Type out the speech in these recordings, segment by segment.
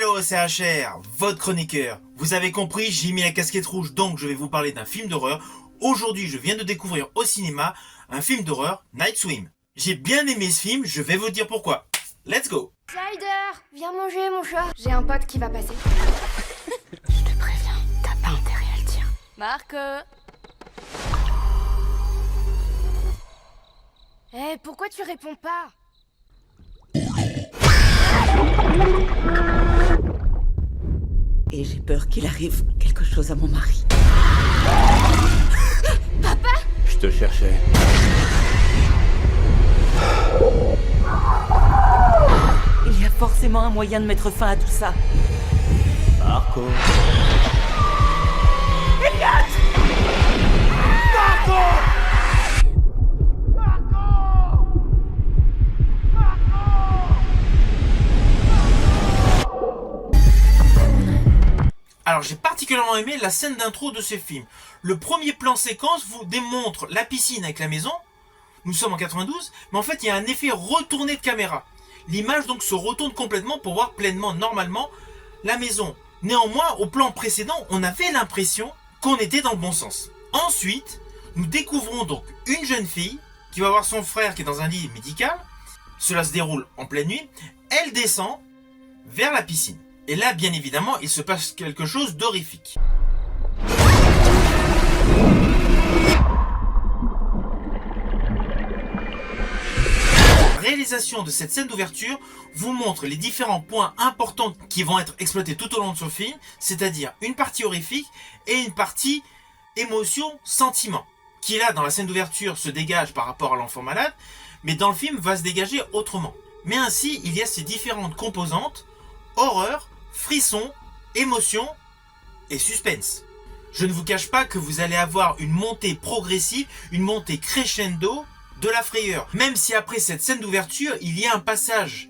Hello, c'est HR, votre chroniqueur. Vous avez compris, j'ai mis la casquette rouge, donc je vais vous parler d'un film d'horreur. Aujourd'hui, je viens de découvrir au cinéma un film d'horreur, Night Swim. J'ai bien aimé ce film, je vais vous dire pourquoi. Let's go! Slider, viens manger mon chat. J'ai un pote qui va passer. Je te préviens, t'as pas intérêt à le dire. Marc. Eh, pourquoi tu réponds pas? Et j'ai peur qu'il arrive quelque chose à mon mari. Papa? Je te cherchais. Il y a forcément un moyen de mettre fin à tout ça. Marco. Alors j'ai particulièrement aimé la scène d'intro de ce film. Le premier plan séquence vous démontre la piscine avec la maison. Nous sommes en 92, mais en fait il y a un effet retourné de caméra. L'image donc se retourne complètement pour voir pleinement, normalement, la maison. Néanmoins, au plan précédent, on avait l'impression qu'on était dans le bon sens. Ensuite, nous découvrons donc une jeune fille qui va voir son frère qui est dans un lit médical. Cela se déroule en pleine nuit. Elle descend vers la piscine. Et là, bien évidemment, il se passe quelque chose d'horrifique. La réalisation de cette scène d'ouverture vous montre les différents points importants qui vont être exploités tout au long de ce film, c'est-à-dire une partie horrifique et une partie émotion, sentiment, qui là, dans la scène d'ouverture, se dégage par rapport à l'enfant malade, mais dans le film va se dégager autrement. Mais ainsi, il y a ces différentes composantes, horreur, frisson, émotion et suspense. Je ne vous cache pas que vous allez avoir une montée progressive, une montée crescendo de la frayeur. Même si après cette scène d'ouverture, il y a un passage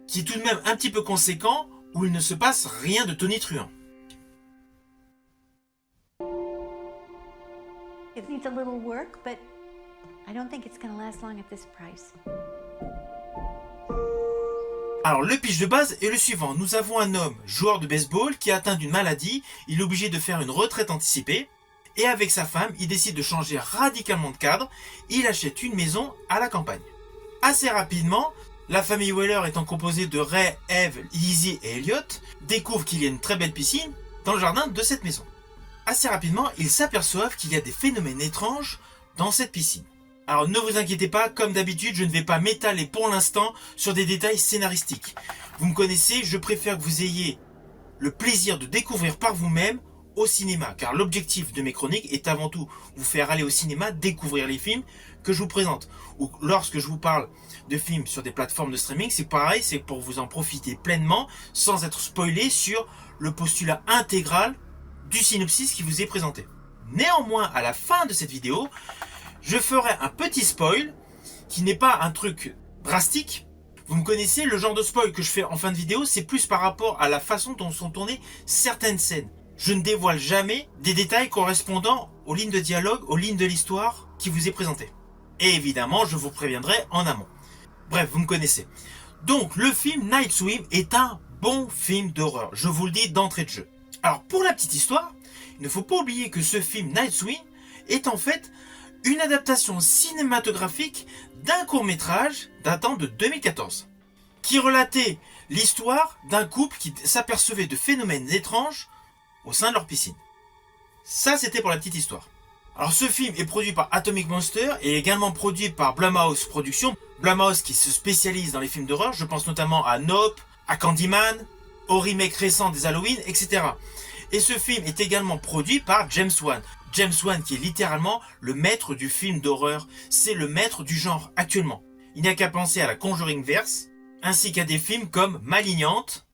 qui est tout de même un petit peu conséquent où il ne se passe rien de tonitruant. It needs a little work, but I don't think it's going to last long at this price. Alors le pitch de base est le suivant. Nous avons un homme, joueur de baseball, qui est atteint d'une maladie. Il est obligé de faire une retraite anticipée. Et avec sa femme, il décide de changer radicalement de cadre. Il achète une maison à la campagne. Assez rapidement, la famille Weller étant composée de Ray, Eve, Lizzie et Elliot, découvre qu'il y a une très belle piscine dans le jardin de cette maison. Assez rapidement, ils s'aperçoivent qu'il y a des phénomènes étranges dans cette piscine. Alors ne vous inquiétez pas, comme d'habitude, je ne vais pas m'étaler pour l'instant sur des détails scénaristiques. Vous me connaissez, je préfère que vous ayez le plaisir de découvrir par vous-même au cinéma. Car l'objectif de mes chroniques est avant tout vous faire aller au cinéma, découvrir les films que je vous présente. Ou lorsque je vous parle de films sur des plateformes de streaming, c'est pareil, c'est pour vous en profiter pleinement, sans être spoilé sur le postulat intégral du synopsis qui vous est présenté. Néanmoins, à la fin de cette vidéo, je ferai un petit spoil qui n'est pas un truc drastique. Vous me connaissez, le genre de spoil que je fais en fin de vidéo, c'est plus par rapport à la façon dont sont tournées certaines scènes. Je ne dévoile jamais des détails correspondant aux lignes de dialogue, aux lignes de l'histoire qui vous est présentée. Et évidemment, je vous préviendrai en amont. Bref, vous me connaissez. Donc, le film Night Swim est un bon film d'horreur. Je vous le dis d'entrée de jeu. Alors, pour la petite histoire, il ne faut pas oublier que ce film Night Swim est en fait une adaptation cinématographique d'un court-métrage datant de 2014, qui relatait l'histoire d'un couple qui s'apercevait de phénomènes étranges au sein de leur piscine. Ça, c'était pour la petite histoire. Alors, ce film est produit par Atomic Monster et également produit par Blumhouse Productions. Blumhouse qui se spécialise dans les films d'horreur, je pense notamment à Nope, à Candyman, au remake récent des Halloween, etc. Et ce film est également produit par James Wan. James Wan qui est littéralement le maître du film d'horreur. C'est le maître du genre actuellement. Il n'y a qu'à penser à la Conjuring Verse, ainsi qu'à des films comme Malignante,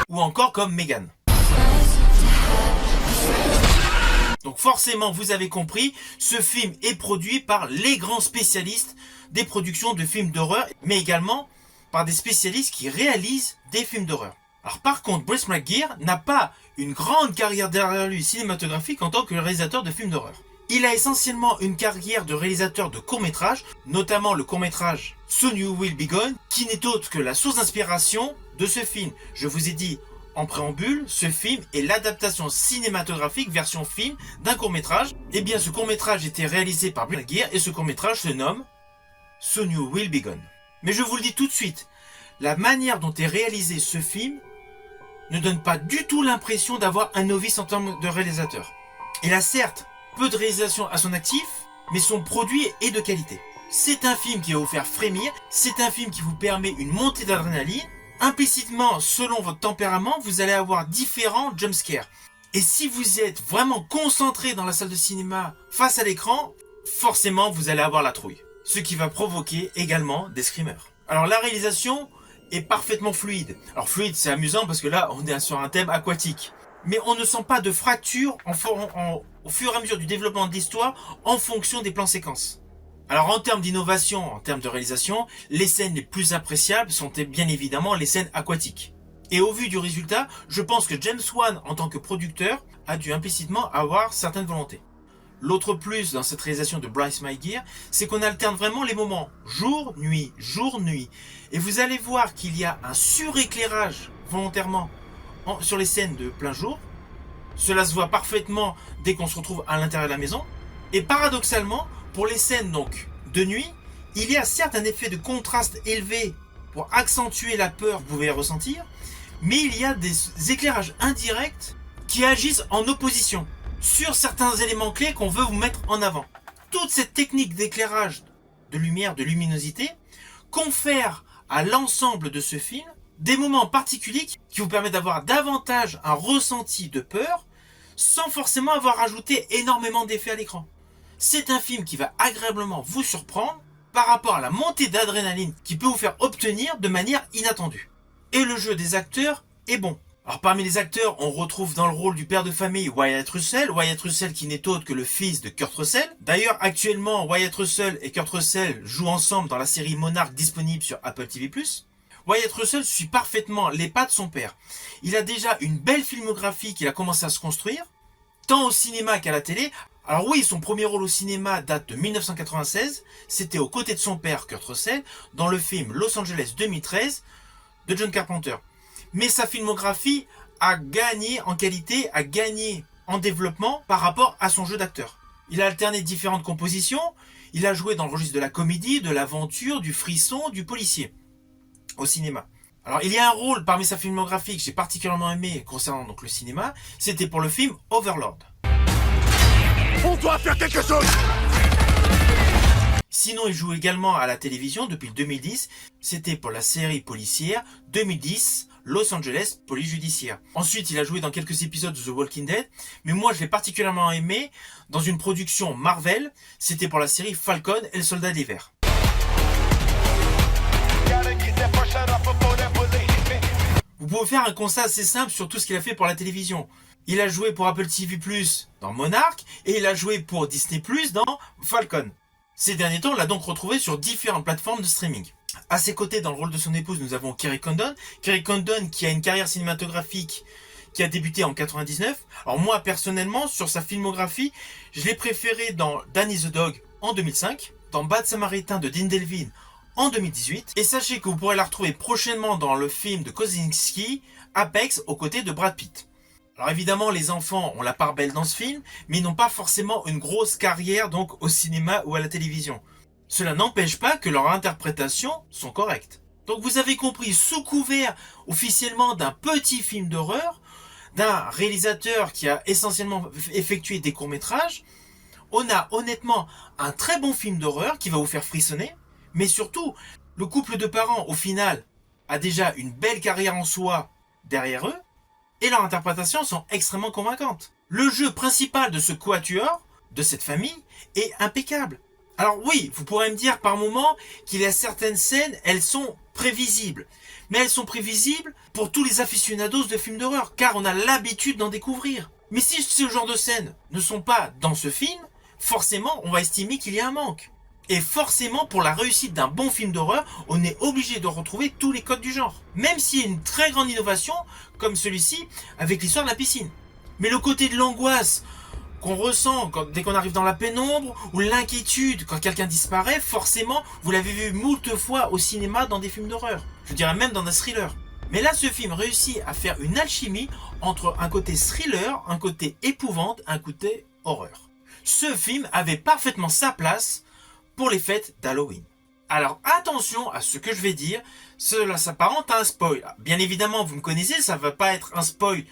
ou encore comme Megan. Donc forcément, vous avez compris, ce film est produit par les grands spécialistes des productions de films d'horreur, mais également par des spécialistes qui réalisent des films d'horreur. Alors par contre, Bruce McGeer n'a pas une grande carrière derrière lui cinématographique en tant que réalisateur de films d'horreur. Il a essentiellement une carrière de réalisateur de courts-métrages, notamment le court-métrage Soon You Will Be Gone, qui n'est autre que la source d'inspiration de ce film. Je vous ai dit en préambule, ce film est l'adaptation cinématographique version film d'un court-métrage. Eh bien, ce court-métrage était réalisé par Bill Gear et ce court-métrage se nomme Soon You Will Be Gone. Mais je vous le dis tout de suite, la manière dont est réalisé ce film ne donne pas du tout l'impression d'avoir un novice en termes de réalisateur. Il a certes peu de réalisation à son actif, mais son produit est de qualité. C'est un film qui va vous faire frémir, c'est un film qui vous permet une montée d'adrénaline. Implicitement, selon votre tempérament, vous allez avoir différents jumpscares. Et si vous êtes vraiment concentré dans la salle de cinéma face à l'écran, forcément vous allez avoir la trouille. Ce qui va provoquer également des screamers. Alors la réalisation est parfaitement fluide. Alors fluide, c'est amusant parce que là, on est sur un thème aquatique. Mais on ne sent pas de fracture au fur et à mesure du développement de l'histoire en fonction des plans séquences. Alors en termes d'innovation, en termes de réalisation, les scènes les plus appréciables sont bien évidemment les scènes aquatiques. Et au vu du résultat, je pense que James Wan, en tant que producteur, a dû implicitement avoir certaines volontés. L'autre plus dans cette réalisation de Bryce Mygear, c'est qu'on alterne vraiment les moments jour-nuit, jour-nuit. Et vous allez voir qu'il y a un suréclairage volontairement sur les scènes de plein jour. Cela se voit parfaitement dès qu'on se retrouve à l'intérieur de la maison. Et paradoxalement, pour les scènes donc de nuit, il y a certes un effet de contraste élevé pour accentuer la peur que vous pouvez ressentir, mais il y a des éclairages indirects qui agissent en opposition sur certains éléments clés qu'on veut vous mettre en avant. Toute cette technique d'éclairage, de lumière, de luminosité, confère à l'ensemble de ce film des moments particuliers qui vous permettent d'avoir davantage un ressenti de peur sans forcément avoir ajouté énormément d'effets à l'écran. C'est un film qui va agréablement vous surprendre par rapport à la montée d'adrénaline qu'il peut vous faire obtenir de manière inattendue. Et le jeu des acteurs est bon. Alors parmi les acteurs, on retrouve dans le rôle du père de famille Wyatt Russell qui n'est autre que le fils de Kurt Russell. D'ailleurs actuellement Wyatt Russell et Kurt Russell jouent ensemble dans la série Monarch disponible sur Apple TV+. Wyatt Russell suit parfaitement les pas de son père. Il a déjà une belle filmographie qu'il a commencé à se construire, tant au cinéma qu'à la télé. Alors oui, son premier rôle au cinéma date de 1996, c'était aux côtés de son père Kurt Russell dans le film Los Angeles 2013 de John Carpenter. Mais sa filmographie a gagné en qualité, a gagné en développement par rapport à son jeu d'acteur. Il a alterné différentes compositions, il a joué dans le registre de la comédie, de l'aventure, du frisson, du policier au cinéma. Alors il y a un rôle parmi sa filmographie que j'ai particulièrement aimé concernant donc le cinéma, c'était pour le film Overlord. On doit faire quelque chose! Sinon, il joue également à la télévision depuis 2010. C'était pour la série policière 2010 Los Angeles Police Judiciaire. Ensuite, il a joué dans quelques épisodes de The Walking Dead. Mais moi, je l'ai particulièrement aimé dans une production Marvel. C'était pour la série Falcon et le Soldat d'hiver. Vous pouvez faire un constat assez simple sur tout ce qu'il a fait pour la télévision. Il a joué pour Apple TV+, dans Monarch, et il a joué pour Disney+, dans Falcon. Ces derniers temps, on l'a donc retrouvé sur différentes plateformes de streaming. À ses côtés, dans le rôle de son épouse, nous avons Kerry Condon. Kerry Condon qui a une carrière cinématographique qui a débuté en 99. Alors moi, personnellement, sur sa filmographie, je l'ai préféré dans Danny the Dog en 2005, dans Bad Samaritain de Dean Devlin en 2018. Et sachez que vous pourrez la retrouver prochainement dans le film de Kosinski, Apex, aux côtés de Brad Pitt. Alors évidemment, les enfants ont la part belle dans ce film, mais ils n'ont pas forcément une grosse carrière donc au cinéma ou à la télévision. Cela n'empêche pas que leurs interprétations sont correctes. Donc vous avez compris, sous couvert officiellement d'un petit film d'horreur, d'un réalisateur qui a essentiellement effectué des courts-métrages, on a honnêtement un très bon film d'horreur qui va vous faire frissonner, mais surtout, le couple de parents au final a déjà une belle carrière en soi derrière eux, et leurs interprétations sont extrêmement convaincantes. Le jeu principal de ce quatuor, de cette famille, est impeccable. Alors oui, vous pourrez me dire par moment qu'il y a certaines scènes, elles sont prévisibles. Mais elles sont prévisibles pour tous les aficionados de films d'horreur, car on a l'habitude d'en découvrir. Mais si ce genre de scènes ne sont pas dans ce film, forcément on va estimer qu'il y a un manque. Et forcément, pour la réussite d'un bon film d'horreur, on est obligé de retrouver tous les codes du genre. Même s'il y a une très grande innovation, comme celui-ci, avec l'histoire de la piscine. Mais le côté de l'angoisse qu'on ressent dès qu'on arrive dans la pénombre, ou l'inquiétude quand quelqu'un disparaît, forcément, vous l'avez vu moult fois au cinéma dans des films d'horreur. Je dirais même dans un thriller. Mais là, ce film réussit à faire une alchimie entre un côté thriller, un côté épouvante, un côté horreur. Ce film avait parfaitement sa place pour les fêtes d'Halloween. Alors attention à ce que je vais dire, cela s'apparente à un spoil. Bien évidemment, vous me connaissez, ça ne va pas être un spoil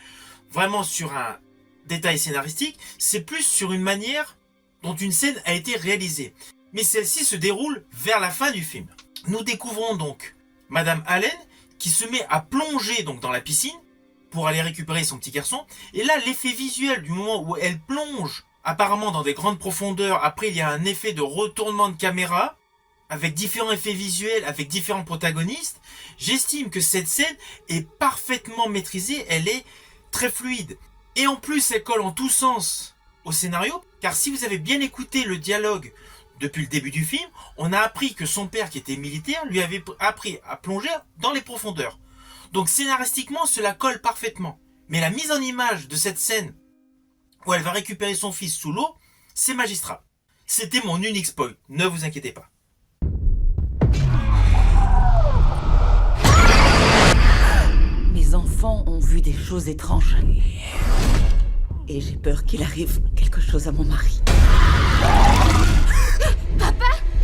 vraiment sur un détail scénaristique, c'est plus sur une manière dont une scène a été réalisée. Mais celle-ci se déroule vers la fin du film. Nous découvrons donc Madame Allen qui se met à plonger donc dans la piscine pour aller récupérer son petit garçon. Et là, l'effet visuel du moment où elle plonge apparemment dans des grandes profondeurs, après il y a un effet de retournement de caméra, avec différents effets visuels, avec différents protagonistes, j'estime que cette scène est parfaitement maîtrisée, elle est très fluide. Et en plus, elle colle en tous sens au scénario, car si vous avez bien écouté le dialogue depuis le début du film, on a appris que son père, qui était militaire, lui avait appris à plonger dans les profondeurs. Donc scénaristiquement, cela colle parfaitement. Mais la mise en image de cette scène, où elle va récupérer son fils sous l'eau, c'est magistral. C'était mon unique spoil, ne vous inquiétez pas. Mes enfants ont vu des choses étranges. Et j'ai peur qu'il arrive quelque chose à mon mari.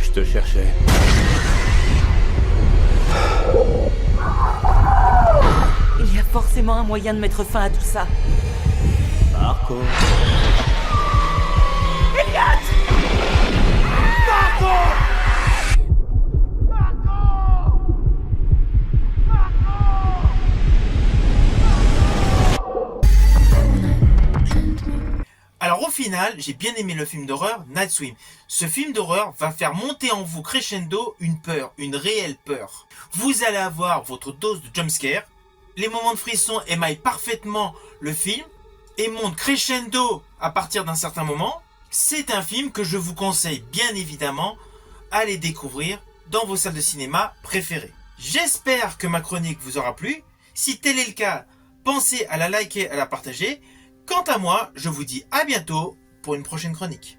Je te cherchais. Il y a forcément un moyen de mettre fin à tout ça. Marco. Alors au final, j'ai bien aimé le film d'horreur Night Swim. Ce film d'horreur va faire monter en vous crescendo une peur, une réelle peur. Vous allez avoir votre dose de jumpscare. Les moments de frisson émaillent parfaitement le film et montent crescendo à partir d'un certain moment. C'est un film que je vous conseille bien évidemment à aller découvrir dans vos salles de cinéma préférées. J'espère que ma chronique vous aura plu. Si tel est le cas, pensez à la liker, à la partager. Quant à moi, je vous dis à bientôt pour une prochaine chronique.